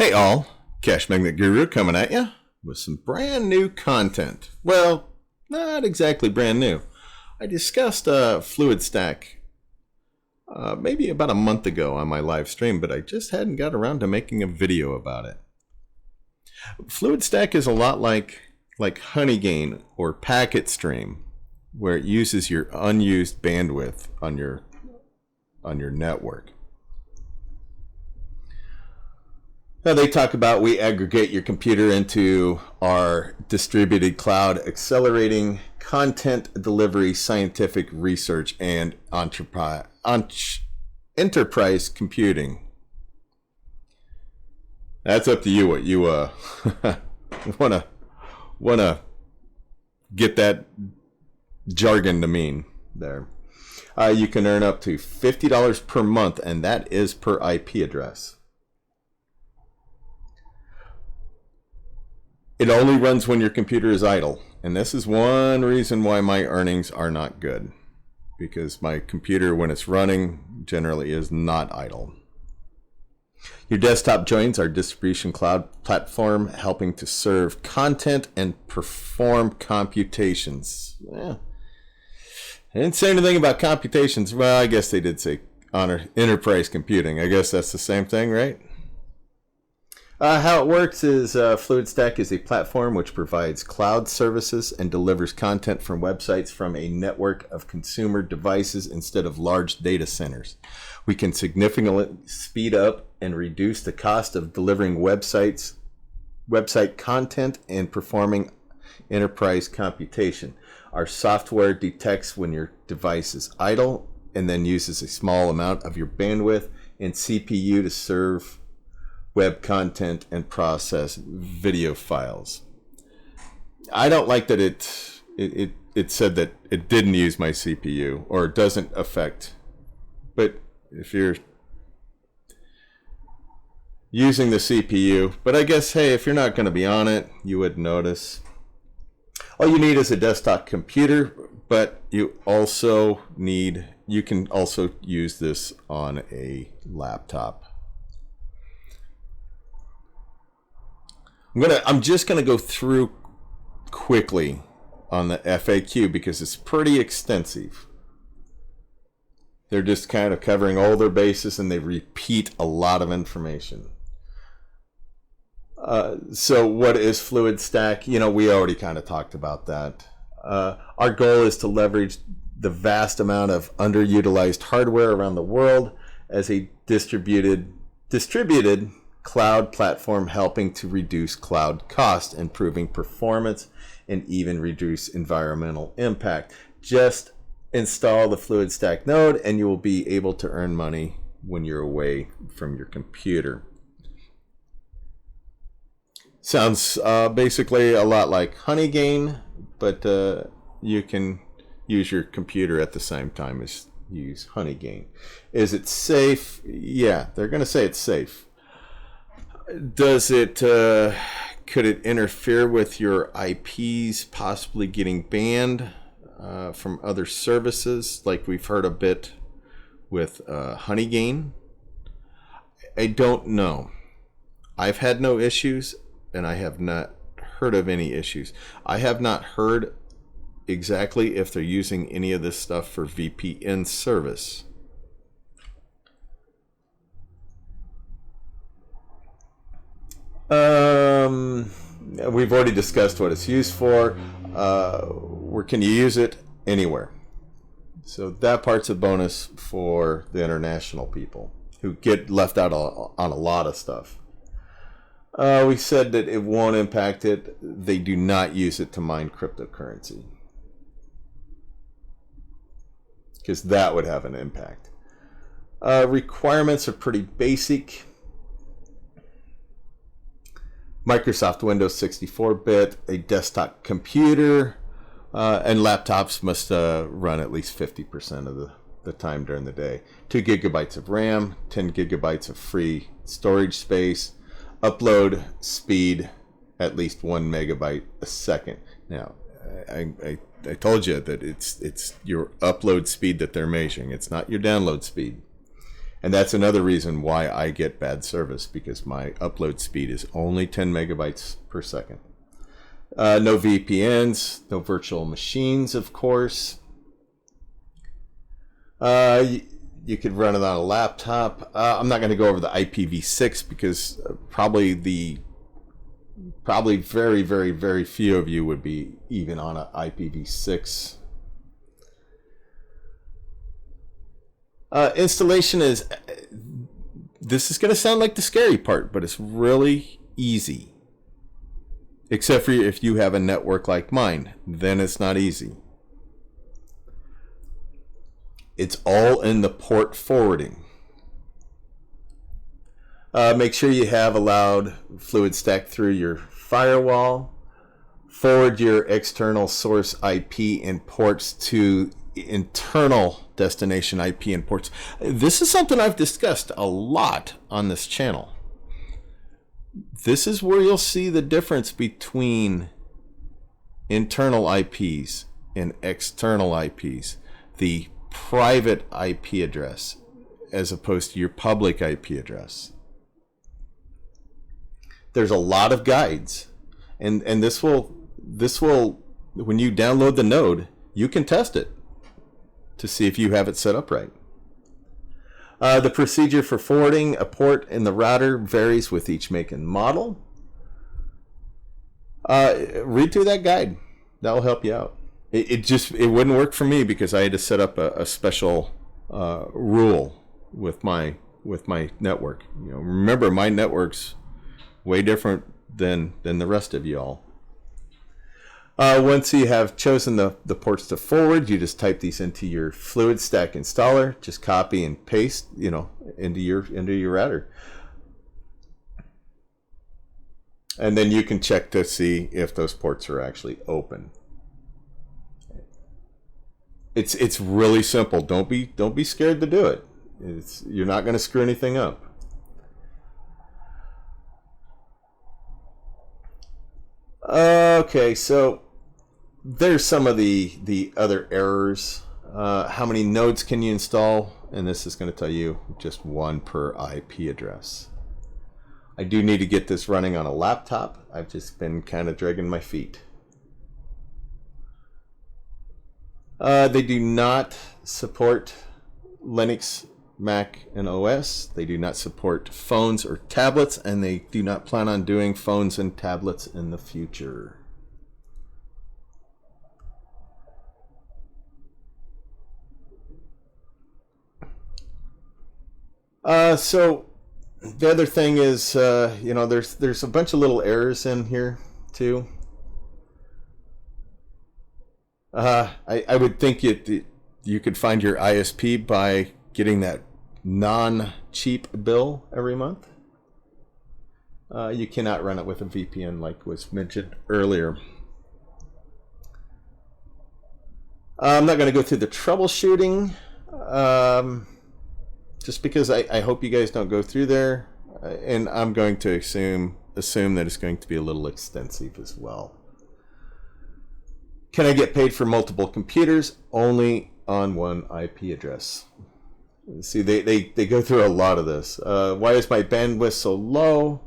Hey all, Cashmagnet Guru coming at you with some brand new content. Well, not exactly brand new. I discussed Fluidstack maybe about a month ago on my live stream, but I just hadn't got around to making a video about it. Fluidstack is a lot like Honeygain or PacketStream, where it uses your unused bandwidth on your network. Now they talk about we aggregate your computer into our distributed cloud, accelerating content delivery, scientific research, and enterprise computing. That's up to you what you wanna get that jargon to mean there. You can earn up to $50 per month, and that is per IP address. It only runs when your computer is idle, and this is one reason why my earnings are not good, because my computer, when it's running, generally is not idle. Your desktop joins our distribution cloud platform, helping to serve content and perform computations. I didn't say anything about computations. Well, I guess they did say enterprise computing. I guess that's the same thing, right? How it works is Fluidstack is a platform which provides cloud services and delivers content from websites from a network of consumer devices instead of large data centers. We can significantly speed up and reduce the cost of delivering website content and performing enterprise computation. Our software detects when your device is idle and then uses a small amount of your bandwidth and CPU to serve web content and process video files. I don't like that it said that it didn't use my CPU or doesn't affect. But if you're using the CPU, but I guess, hey, if you're not going to be on it, you would notice. All you need is a desktop computer, but you can also use this on a laptop. I'm just gonna go through quickly on the FAQ because it's pretty extensive. They're just kind of covering all their bases and they repeat a lot of information. So what is Fluidstack? We already kind of talked about that. Our goal is to leverage the vast amount of underutilized hardware around the world as a distributed cloud platform, helping to reduce cloud cost, improving performance, and even reduce environmental impact. Just install the Fluidstack node and you will be able to earn money when you're away from your computer. Sounds basically a lot like Honeygain, but you can use your computer at the same time as use Honeygain. Is it safe? Yeah, they're going to say it's safe. Does it, could it interfere with your IPs, possibly getting banned from other services, like we've heard a bit with Honeygain? I don't know. I've had no issues, and I have not heard of any issues. I have not heard exactly if they're using any of this stuff for VPN service. We've already discussed what it's used for. Where can you use it? Anywhere. So that part's a bonus for the international people who get left out on a lot of stuff. We said that it won't impact it. They do not use it to mine cryptocurrency, because that would have an impact. Requirements are pretty basic. Microsoft Windows 64-bit, a desktop computer, and laptops must run at least 50% of the time during the day. 2 gigabytes of RAM, 10 gigabytes of free storage space, upload speed at least 1 megabyte a second. Now, I told you that it's your upload speed that they're measuring. It's not your download speed. And that's another reason why I get bad service, because my upload speed is only 10 megabytes per second. No VPNs, no virtual machines, of course. You could run it on a laptop. I'm not going to go over the IPv6 because probably very, very, very few of you would be even on an IPv6. Installation is, this is going to sound like the scary part, but it's really easy. Except for if you have a network like mine, then it's not easy. It's all in the port forwarding. Make sure you have allowed Fluidstack through your firewall. Forward your external source IP and ports to internal destination IP and ports. This is something I've discussed a lot on this channel. This is where you'll see the difference between internal IPs and external IPs. The private IP address as opposed to your public IP address. There's a lot of guides, and this will when you download the node, you can test it to see if you have it set up right. The procedure for forwarding a port in the router varies with each make and model. Read through that guide. That will help you out. It wouldn't work for me because I had to set up a special rule with my network. You know, remember, my network's way different than the rest of y'all. Once you have chosen the ports to forward, you just type these into your Fluidstack installer. Just copy and paste, into your router, and then you can check to see if those ports are actually open. It's really simple. Don't be scared to do it. You're not going to screw anything up. Okay, so there's some of the other errors. How many nodes can you install? And this is going to tell you just one per IP address. I do need to get this running on a laptop. I've just been kind of dragging my feet. They do not support Linux, Mac, and OS. They do not support phones or tablets, and they do not plan on doing phones and tablets in the future. So the other thing is, there's a bunch of little errors in here too. I would think you could find your ISP by getting that non-cheap bill every month. You cannot run it with a VPN like was mentioned earlier. I'm not going to go through the troubleshooting, just because I hope you guys don't go through there, and I'm going to assume that it's going to be a little extensive as well. Can I get paid for multiple computers? Only on one IP address. See, they go through a lot of this. Why is my bandwidth so low?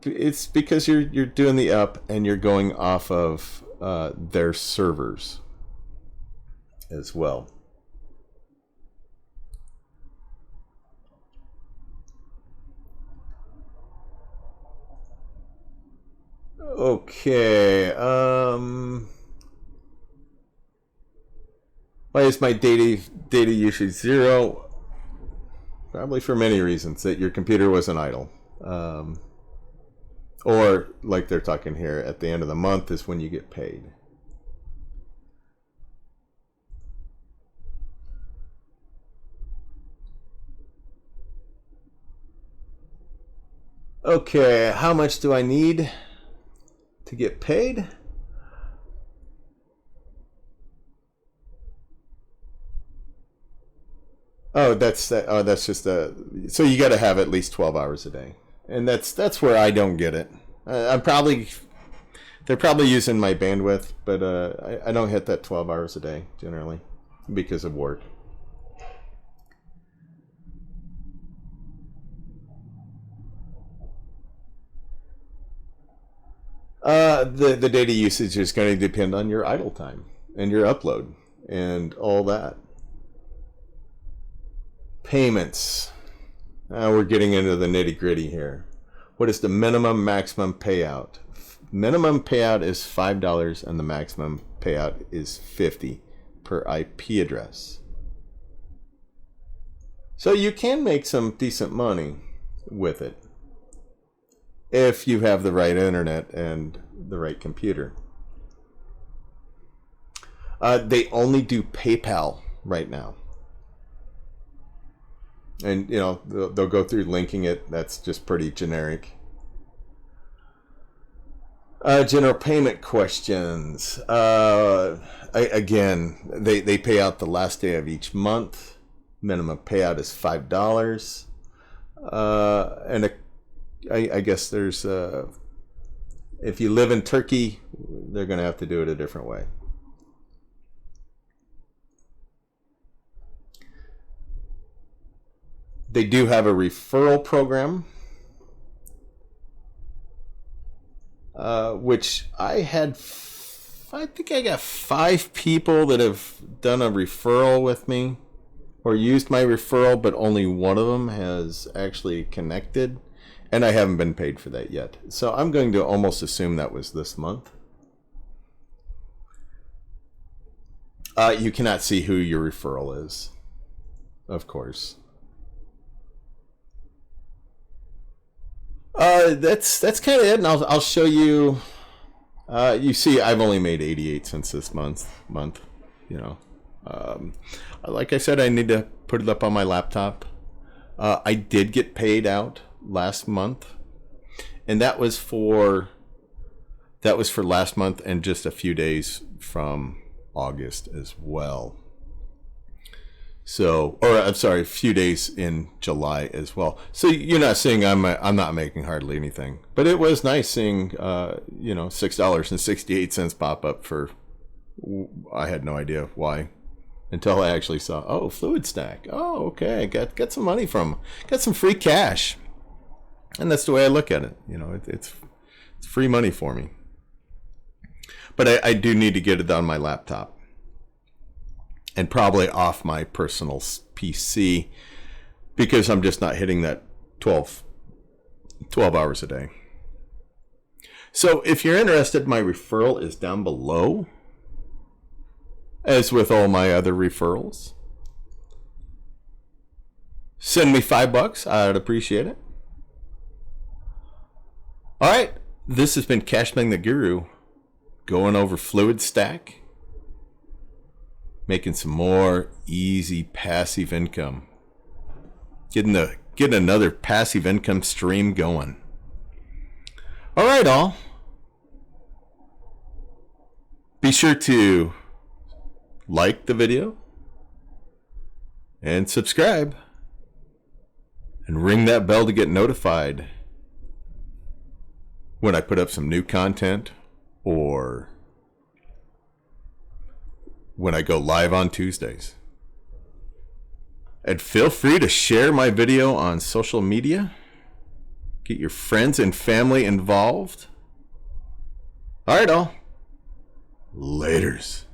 It's because you're doing the up and you're going off of their servers as well. Okay. Why is my data usage 0? Probably for many reasons. That your computer wasn't idle. Or, like they're talking here, at the end of the month is when you get paid. Okay, how much do I need to get paid? Oh, that's just so you got to have at least 12 hours a day, and that's where I don't get it. They're probably using my bandwidth, but I don't hit that 12 hours a day generally because of work. The data usage is going to depend on your idle time and your upload and all that. Payments. We're getting into the nitty-gritty here. What is the minimum maximum payout? Minimum payout is $5 and the maximum payout is $50 per IP address. So you can make some decent money with it if you have the right internet and the right computer. They only do PayPal right now. And, you know, they'll go through linking it. That's just pretty generic. General payment questions. Again, they pay out the last day of each month. Minimum payout is $5. And I guess there's... if you live in Turkey, they're going to have to do it a different way. They do have a referral program, which I think I got 5 people that have done a referral with me or used my referral, but only one of them has actually connected, and I haven't been paid for that yet. So I'm going to almost assume that was this month. You cannot see who your referral is, of course. That's kind of it, and I'll show you. You see, I've only made 88 cents this month. You know, like I said, I need to put it up on my laptop. I did get paid out last month, and that was for last month and just a few days from August as well. So, or I'm sorry, a few days in July as well. So you're not seeing I'm not making hardly anything, but it was nice seeing you know, $6.68 pop up for, I had no idea why until I actually saw, oh, Fluidstack. Oh, okay, got some money from, got some free cash, and that's the way I look at it. You know, it's free money for me. But I do need to get it on my laptop. And probably off my personal PC, because I'm just not hitting that 12 hours a day. So if you're interested, my referral is down below, as with all my other referrals. Send me $5. I'd appreciate it. All right, this has been Cashmagnet Guru going over Fluidstack, making some more easy passive income. Getting another passive income stream going. All right, all. Be sure to like the video and subscribe and ring that bell to get notified when I put up some new content or when I go live on Tuesdays. And feel free to share my video on social media. Get your friends and family involved. All right, all. Laters.